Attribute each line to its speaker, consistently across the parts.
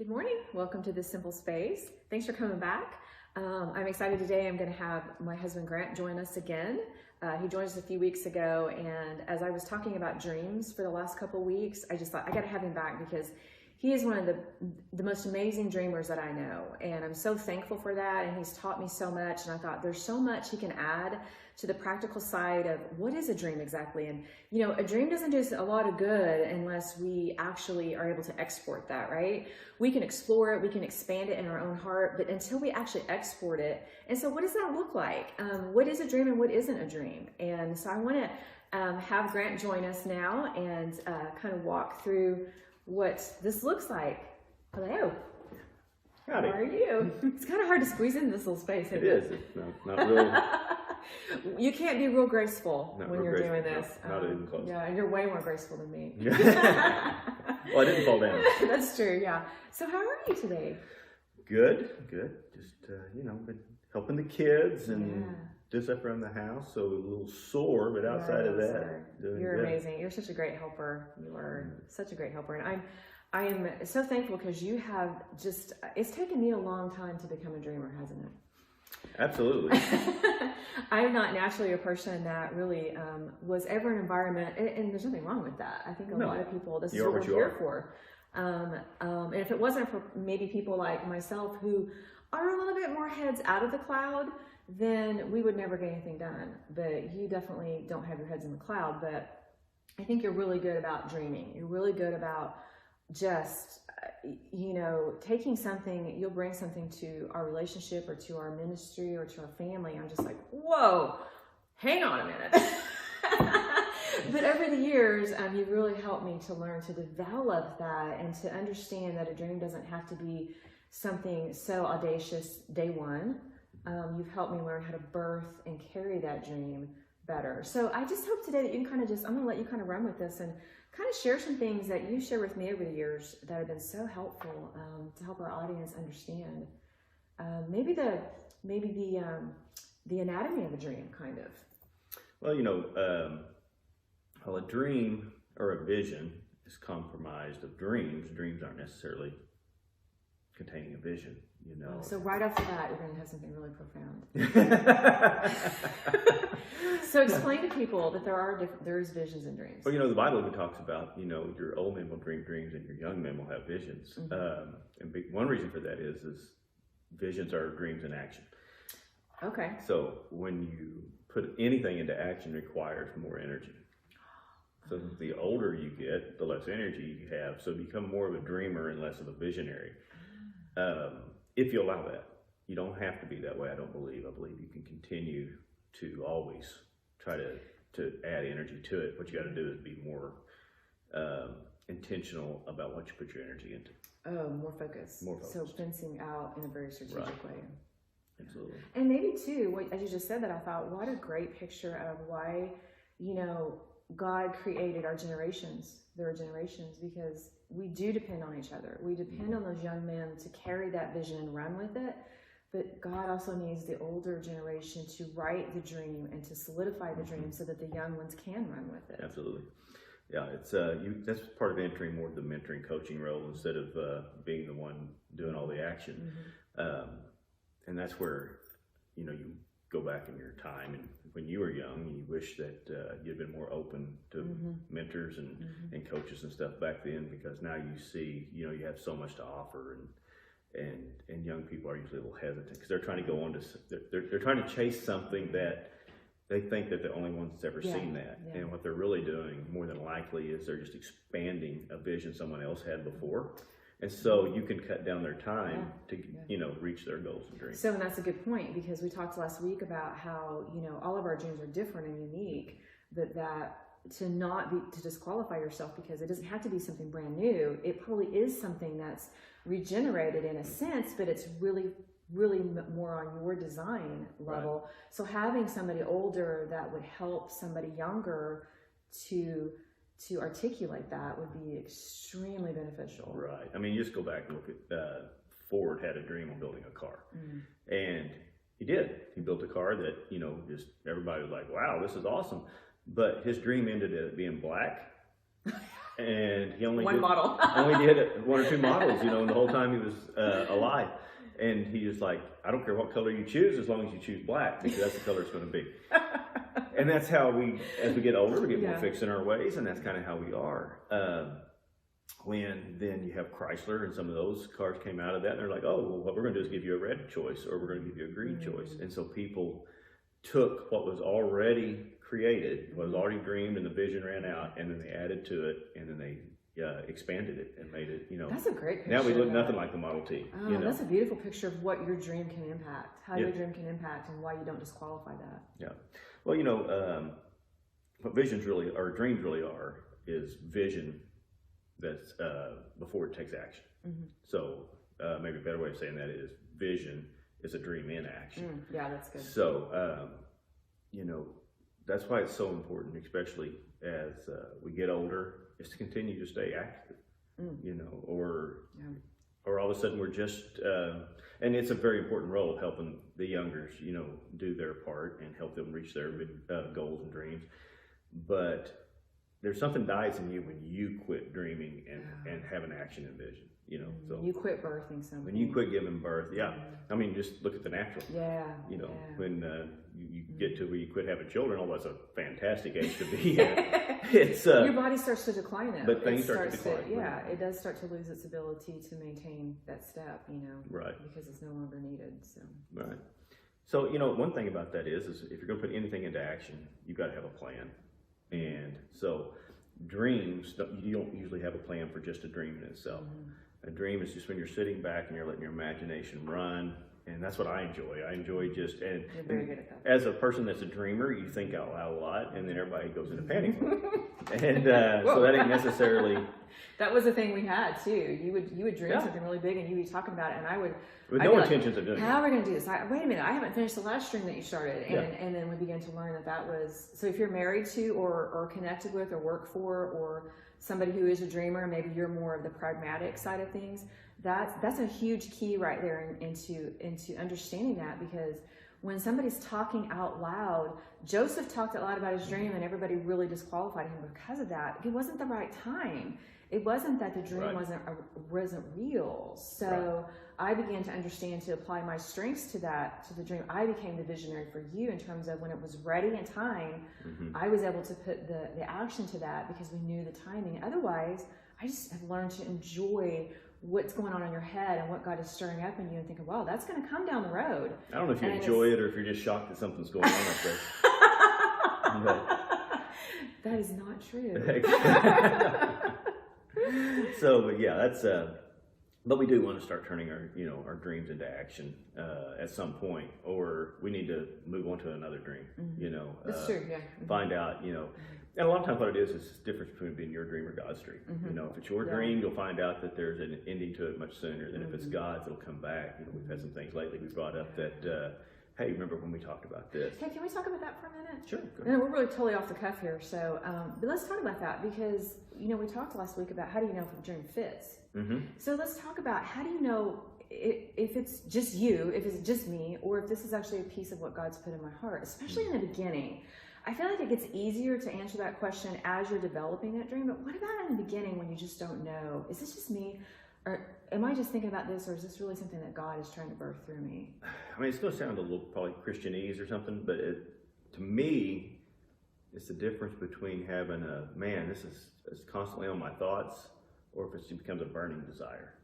Speaker 1: Good morning. Welcome to This Simple Space. Thanks for coming back. I'm excited today. I'm going to have my husband Grant join us again. He joined us a few weeks ago, and as I was talking about dreams for the last couple weeks, I just thought I got to have him back because he is one of the most amazing dreamers that I know, and I'm so thankful for that, and he's taught me so much, and I thought there's so much he can add to the practical side of what is a dream exactly. And you know, a dream doesn't do us a lot of good unless we actually are able to export that, right? We can explore it, we can expand it in our own heart, but until we actually export it. And so what does that look like? What is a dream and what isn't a dream? And so I want to have Grant join us now and kind of walk through what this looks like. Hello.
Speaker 2: Howdy.
Speaker 1: How are you? It's kind of hard to squeeze into this little space.
Speaker 2: It is. It's not real.
Speaker 1: You can't be real graceful
Speaker 2: Not
Speaker 1: when
Speaker 2: real
Speaker 1: you're
Speaker 2: graceful,
Speaker 1: doing this.
Speaker 2: not even close.
Speaker 1: Yeah, and you're way more graceful than me.
Speaker 2: Well, I didn't fall down.
Speaker 1: That's true, yeah. So how are you today?
Speaker 2: Good. Just, been helping the kids and do stuff around the house. So a little sore, but outside of that, doing
Speaker 1: you're
Speaker 2: good.
Speaker 1: amazing. You're such a great helper. You are such a great helper. And I am so thankful because you have just, it's taken me a long time to become a dreamer, hasn't it?
Speaker 2: Absolutely.
Speaker 1: I'm not naturally a person that really was ever in an environment, and there's nothing wrong with that. I think a lot of people, this is what we're here for. And if it wasn't for maybe people like myself who are a little bit more heads out of the cloud, then we would never get anything done. But you definitely don't have your heads in the cloud, but I think you're really good about dreaming. You're really good about just, taking something, you'll bring something to our relationship or to our ministry or to our family. I'm just like, whoa, hang on a minute. But over the years, you've really helped me to learn to develop that and to understand that a dream doesn't have to be something so audacious day one. You've helped me learn how to birth and carry that dream better. So I just hope today that you can kind of I'm going to let you kind of run with this and kind of share some things that you share with me over the years that have been so helpful to help our audience understand maybe the anatomy of a dream, kind of.
Speaker 2: Well, a dream or a vision is comprised of dreams. Dreams aren't necessarily containing a vision,
Speaker 1: So right off the bat, you're going to have something really profound. So explain to people that there's visions and dreams.
Speaker 2: Well, the Bible even talks about, your old men will dream dreams and your young men will have visions.
Speaker 1: Mm-hmm.
Speaker 2: And one reason for that is visions are dreams in action.
Speaker 1: Okay.
Speaker 2: So when you put anything into action, requires more energy. So the older you get, the less energy you have. So become more of a dreamer and less of a visionary. If you allow that. You don't have to be that way, I don't believe. I believe you can continue to always try to add energy to it. What you got to do is be more intentional about what you put your energy into.
Speaker 1: Oh, more focus.
Speaker 2: More focus.
Speaker 1: So fencing out in a very strategic way.
Speaker 2: Absolutely.
Speaker 1: And maybe too, as you just said that, I thought, what a great picture of why, God created our generations. There are generations because we do depend on each other. We depend on those young men to carry that vision and run with it. But God also needs the older generation to write the dream and to solidify the dream so that the young ones can run with it.
Speaker 2: Absolutely. Yeah, it's that's part of entering more of the mentoring coaching role instead of being the one doing all the action. Mm-hmm. And that's where, you go back in your time and when you were young, you wish that you'd been more open to mentors and coaches and stuff back then, because now you see, you have so much to offer, and young people are usually a little hesitant because they're trying to go on to, they're trying to chase something that they think that the only ones that's ever seen that. Yeah. And what they're really doing more than likely is they're just expanding a vision someone else had before. And so you can cut down their time to, reach their goals and dreams.
Speaker 1: So, and that's a good point, because we talked last week about how, all of our dreams are different and unique, but that to disqualify yourself because it doesn't have to be something brand new. It probably is something that's regenerated in a sense, but it's really, really more on your design level. Right. So having somebody older that would help somebody younger to articulate that would be extremely beneficial.
Speaker 2: Right. I mean, you just go back and look at Ford had a dream of building a car. And he did. He built a car that, just everybody was like, wow, this is awesome. But his dream ended up being black. and he only
Speaker 1: only
Speaker 2: did 1 or 2 models, the whole time he was alive. And he was like, I don't care what color you choose as long as you choose black, because that's the color it's going to be. And that's how as we get older, we get more fixed in our ways, and that's kind of how we are. When then you have Chrysler and some of those cars came out of that, and they're like, oh, well, what we're going to do is give you a red choice, or we're going to give you a green choice. And so people took what was already created, what was already dreamed, and the vision ran out, and then they added to it, and then they expanded it and made it,
Speaker 1: That's a great picture.
Speaker 2: Now we look nothing like the Model T.
Speaker 1: Oh, that's a beautiful picture of what your dream can impact, how your dream can impact, and why you don't disqualify that. Yeah.
Speaker 2: Well, what visions really, or dreams really are, is vision that's before it takes action. So maybe a better way of saying that is vision is a dream in action.
Speaker 1: Yeah, that's good.
Speaker 2: So, that's why it's so important, especially as we get older, is to continue to stay active, or all of a sudden we're just, and it's a very important role of helping the youngers, do their part and help them reach their goals and dreams. But there's something dies in you when you quit dreaming and have an action and vision, So
Speaker 1: you quit birthing something.
Speaker 2: When you quit giving birth, I mean, just look at the natural. When you get to where you quit having children, that's a fantastic age to be at. It's
Speaker 1: your body starts to decline though.
Speaker 2: But things start to decline.
Speaker 1: It does start to lose its ability to maintain that step,
Speaker 2: Right.
Speaker 1: Because it's no longer needed. So
Speaker 2: right. So one thing about that is if you're going to put anything into action, you've got to have a plan. And so dreams, you don't usually have a plan for just a dream in itself. A dream is just when you're sitting back and you're letting your imagination run. And that's what I enjoy. I enjoy just, and
Speaker 1: you're very good at that.
Speaker 2: As a person that's a dreamer, you think out loud a lot, and then everybody goes into panic mode. And so that ain't necessarily.
Speaker 1: That was the thing we had too. You would dream something really big, and you'd be talking about it, and I would.
Speaker 2: With no intentions of doing it.
Speaker 1: How are we going to do this? Wait a minute, I haven't finished the last dream that you started. And then we began to learn that was, so if you're married to or connected with or work for or somebody who is a dreamer, maybe you're more of the pragmatic side of things, that's a huge key right there into understanding that, because when somebody's talking out loud, Joseph talked out loud about his dream and everybody really disqualified him because of that. It wasn't the right time. It wasn't that the dream wasn't real. So I began to understand to apply my strengths to the dream. I became the visionary for you in terms of when it was ready and time, I was able to put the action to that because we knew the timing. Otherwise, I just have learned to enjoy what's going on in your head and what God is stirring up in you and thinking, wow, that's going to come down the road.
Speaker 2: I don't know if you enjoy it or if you're just shocked that something's going on up there.
Speaker 1: That is not true.
Speaker 2: So, but yeah, that's, but we do want to start turning our dreams into action at some point, or we need to move on to another dream,
Speaker 1: That's true, yeah.
Speaker 2: Find out, and a lot of times what it is the difference between being your dream or God's dream. If it's your dream, you'll find out that there's an ending to it much sooner than if it's God's, it'll come back. We've had some things lately we brought up that, hey, remember when we talked about this?
Speaker 1: Hey, can we talk about that for a minute?
Speaker 2: Sure.
Speaker 1: No, we're really totally off the cuff here. So, but let's talk about that because, we talked last week about how do you know if a dream fits? So let's talk about how do you know if it's just you, if it's just me, or if this is actually a piece of what God's put in my heart, especially in the beginning. I feel like it gets easier to answer that question as you're developing that dream, but what about in the beginning when you just don't know? Is this just me? Or am I just thinking about this, or is this really something that God is trying to birth through me?
Speaker 2: I mean, it's going to sound a little probably Christianese or something, but to me, it's the difference between having this is constantly on my thoughts, or if it becomes a burning desire.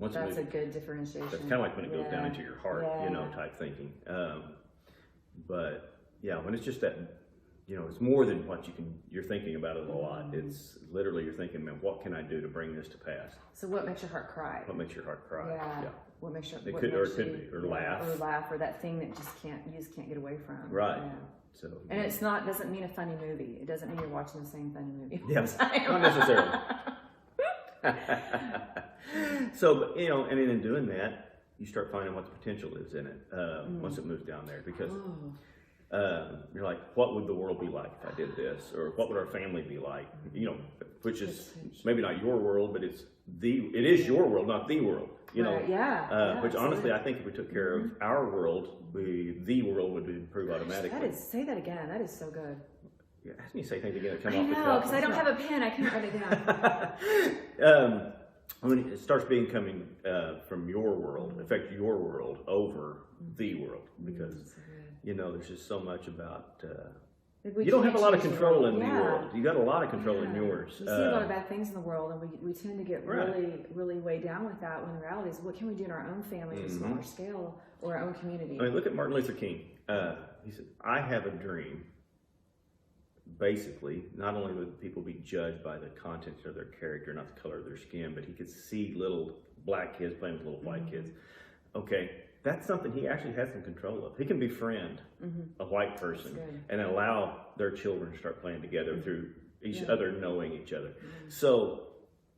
Speaker 1: That's a good differentiation.
Speaker 2: It's kind of like when it goes down into your heart, type thinking. But yeah, when it's just that, it's more than what you're thinking about it a lot. It's literally you're thinking, man, what can I do to bring this to pass?
Speaker 1: So what makes your heart cry?
Speaker 2: What makes your heart cry?
Speaker 1: Yeah. What makes your
Speaker 2: it could be laugh,
Speaker 1: or that thing that you just can't get away from.
Speaker 2: Right.
Speaker 1: Yeah.
Speaker 2: So
Speaker 1: and it's doesn't mean a funny movie. It doesn't mean you're watching the same funny movie.
Speaker 2: Yes, not necessarily. So, and in doing that, you start finding what the potential is in it once it moves down there, because you're like, what would the world be like if I did this, or what would our family be like? Which is maybe not your world, but it is your world, not the world. Which honestly, I think if we took care of our world, the world would improve automatically.
Speaker 1: Say that again. That is so good.
Speaker 2: You ask me to say things again that come
Speaker 1: I
Speaker 2: off the cuff.
Speaker 1: know, because I don't have a pen. I can't write it down.
Speaker 2: When it starts coming from your world, affect your world over the world, because there's just so much about. You don't have a lot of control in the world. You got a lot of control in yours.
Speaker 1: We see a lot of bad things in the world, and we tend to get really, really weighed down with that. When the reality is, what can we do in our own family, to a smaller scale, or our own community?
Speaker 2: I mean, look at Martin Luther King. He said, "I have a dream." Basically, not only would people be judged by the content of their character, not the color of their skin, but he could see little black kids playing with little white kids. Okay, that's something he actually has some control of. He can befriend a white person and allow their children to start playing together through each other knowing each other. So,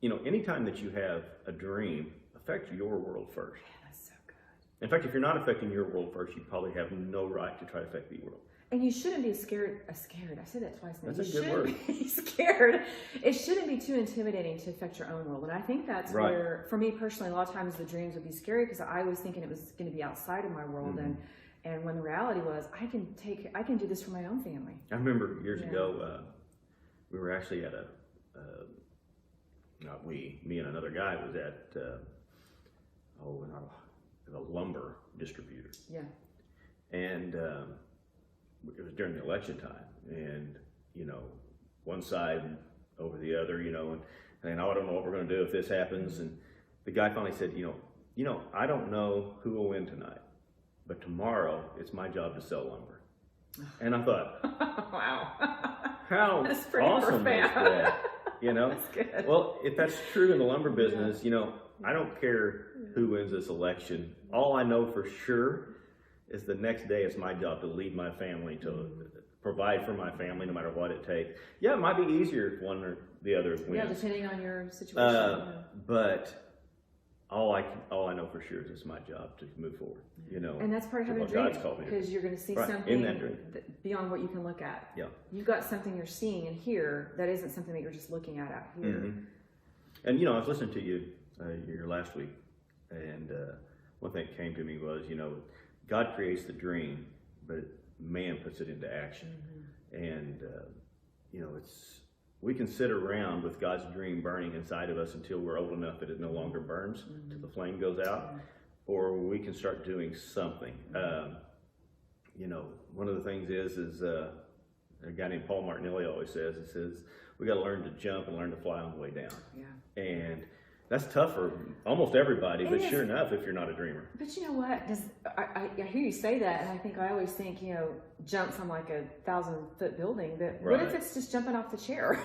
Speaker 2: anytime that you have a dream, affect your world first.
Speaker 1: Yeah, that's so good.
Speaker 2: In fact, if you're not affecting your world first, you probably have no right to try to affect the world.
Speaker 1: And you shouldn't be scared. I said that twice now.
Speaker 2: That's a good word.
Speaker 1: Be scared. It shouldn't be too intimidating to affect your own world. And I think that's where, for me personally, a lot of times the dreams would be scary because I was thinking it was going to be outside of my world. And when the reality was, I can do this for my own family.
Speaker 2: I remember years ago, we were actually at me and another guy was at a lumber distributor. Yeah. And it was during the election time, and one side over the other, and I don't know what we're going to do if this happens. And the guy finally said, I don't know who will win tonight, but tomorrow it's my job to sell lumber. And I thought, wow, how awesome is that?
Speaker 1: That's good.
Speaker 2: Well, if that's true in the lumber business, I don't care who wins this election. All I know for sure is the next day it's my job to lead my family, to provide for my family no matter what it takes. Yeah, it might be easier if one or the other wins.
Speaker 1: Yeah, depending on your situation.
Speaker 2: But all I know for sure is it's my job to move forward.
Speaker 1: And that's part of having a dream, because you're going to see something beyond what you can look at. Yeah, you've got something you're seeing and here that isn't something that you're just looking at out here.
Speaker 2: And I was listening to you your last week, and one thing that came to me was God creates the dream, but man puts it into action. And, we can sit around with God's dream burning inside of us until we're old enough that it no longer burns, till the flame goes out, or we can start doing something. One of the things is a guy named Paul Martinelli always says, we got to learn to jump and learn to fly on the way down. Yeah. And that's tough for almost everybody, but sure enough, if you're not a dreamer.
Speaker 1: But you know what? I hear you say that, and I always think, jump from like a 1,000-foot building, but what if it's just jumping off the chair?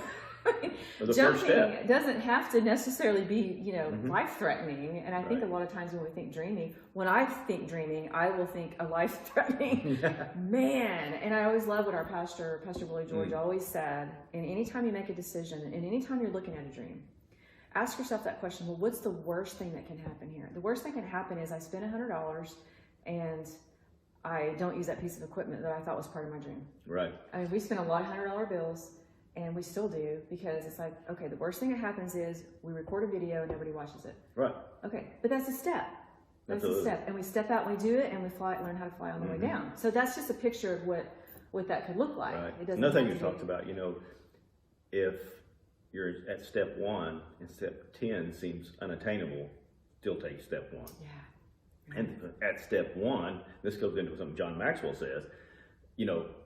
Speaker 1: Jumping doesn't have to necessarily be, life-threatening. And I think a lot of times when I think dreaming, I will think a life-threatening man. And I always love what our Pastor Willie George always said. And anytime you make a decision, and anytime you're looking at a dream, ask yourself that question. Well, what's the worst thing that can happen here? The worst thing that can happen is I spend $100 and I don't use that piece of equipment that I thought was part of my dream. Right. I mean, we spend a lot of $100 bills, and we still do, because it's like, okay, the worst thing that happens is we record a video and nobody watches it. Right. Okay, but that's a step. That's a step. And we step out and we do it, and we learn how to fly on the way down. So that's just a picture of what that could look like. Right.
Speaker 2: Another thing you talked about, if you're at step 1 and step 10 seems unattainable, still take step 1. Yeah. And at step 1, this goes into something John Maxwell says,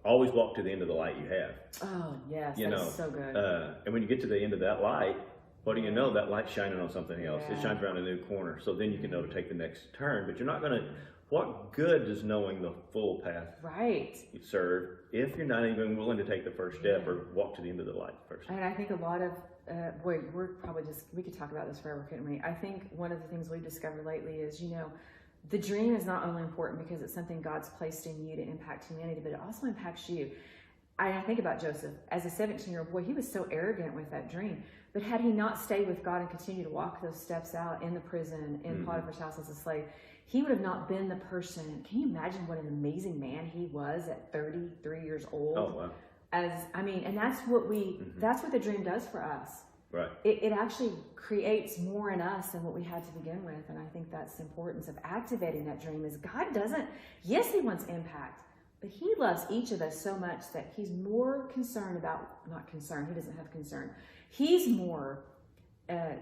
Speaker 2: always walk to the end of the light you have.
Speaker 1: Oh, yes, that's so good.
Speaker 2: And when you get to the end of that light, what do you know? That light's shining on something else. Yeah. It shines around a new corner. So then you can know to take the next turn, but you're not going to, what good does knowing the full path serve if you're not even willing to take the first step or walk to the end of the light first?
Speaker 1: And I think a lot of, we could talk about this forever, couldn't we? I think one of the things we've discovered lately is, the dream is not only important because it's something God's placed in you to impact humanity, but it also impacts you. I think about Joseph. As a 17-year-old boy, he was so arrogant with that dream. But had he not stayed with God and continued to walk those steps out in the prison, in Potiphar's house as a slave, he would have not been the person. Can you imagine what an amazing man he was at 33 years old? Oh, wow. And that's what that's what the dream does for us. Right. It actually creates more in us than what we had to begin with. And I think that's the importance of activating that dream is God doesn't, yes, he wants impact, But he loves each of us so much that he's more concerned about, not concerned, he doesn't have concern. He's more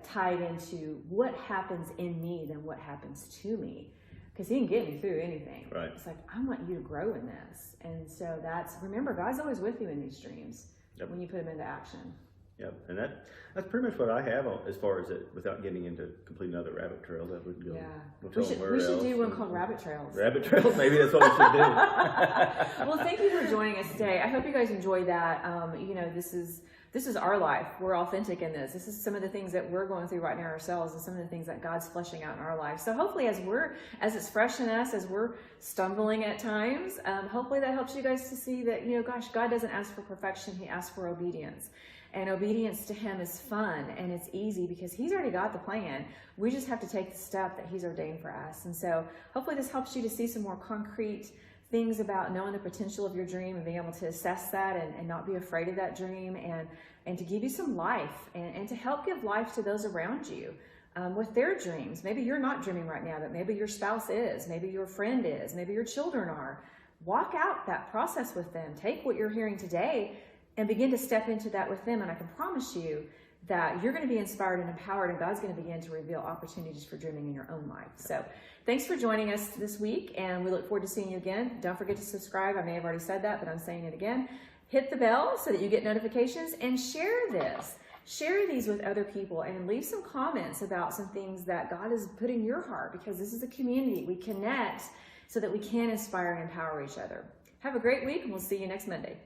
Speaker 1: tied into what happens in me than what happens to me. Because he can get me through anything.
Speaker 2: Right.
Speaker 1: It's like, I want you to grow in this. And so remember, God's always with you in these dreams when you put them into action.
Speaker 2: Yep, and that's pretty much what I have as far as it, without getting into complete another rabbit trail. That would go.
Speaker 1: Yeah, we should do one called Rabbit Trails.
Speaker 2: Rabbit Trails, maybe that's what we should do.
Speaker 1: Well, thank you for joining us today. I hope you guys enjoyed that. This is our life. We're authentic in this. This is some of the things that we're going through right now ourselves, and some of the things that God's fleshing out in our life. So hopefully, as it's fresh in us, as we're stumbling at times, hopefully that helps you guys to see that, gosh, God doesn't ask for perfection. He asks for obedience. And obedience to him is fun and it's easy because he's already got the plan. We just have to take the step that he's ordained for us. And so hopefully this helps you to see some more concrete things about knowing the potential of your dream and being able to assess that and not be afraid of that dream, and to give you some life and to help give life to those around you with their dreams. Maybe you're not dreaming right now, but maybe your spouse is, maybe your friend is, maybe your children are. Walk out that process with them. Take what you're hearing today and begin to step into that with them. And I can promise you that you're going to be inspired and empowered, and God's going to begin to reveal opportunities for dreaming in your own life. So thanks for joining us this week, and we look forward to seeing you again. Don't forget to subscribe. I may have already said that, but I'm saying it again. Hit the bell so that you get notifications, and share this. Share these with other people, and leave some comments about some things that God has put in your heart, because this is a community. We connect so that we can inspire and empower each other. Have a great week, and we'll see you next Monday.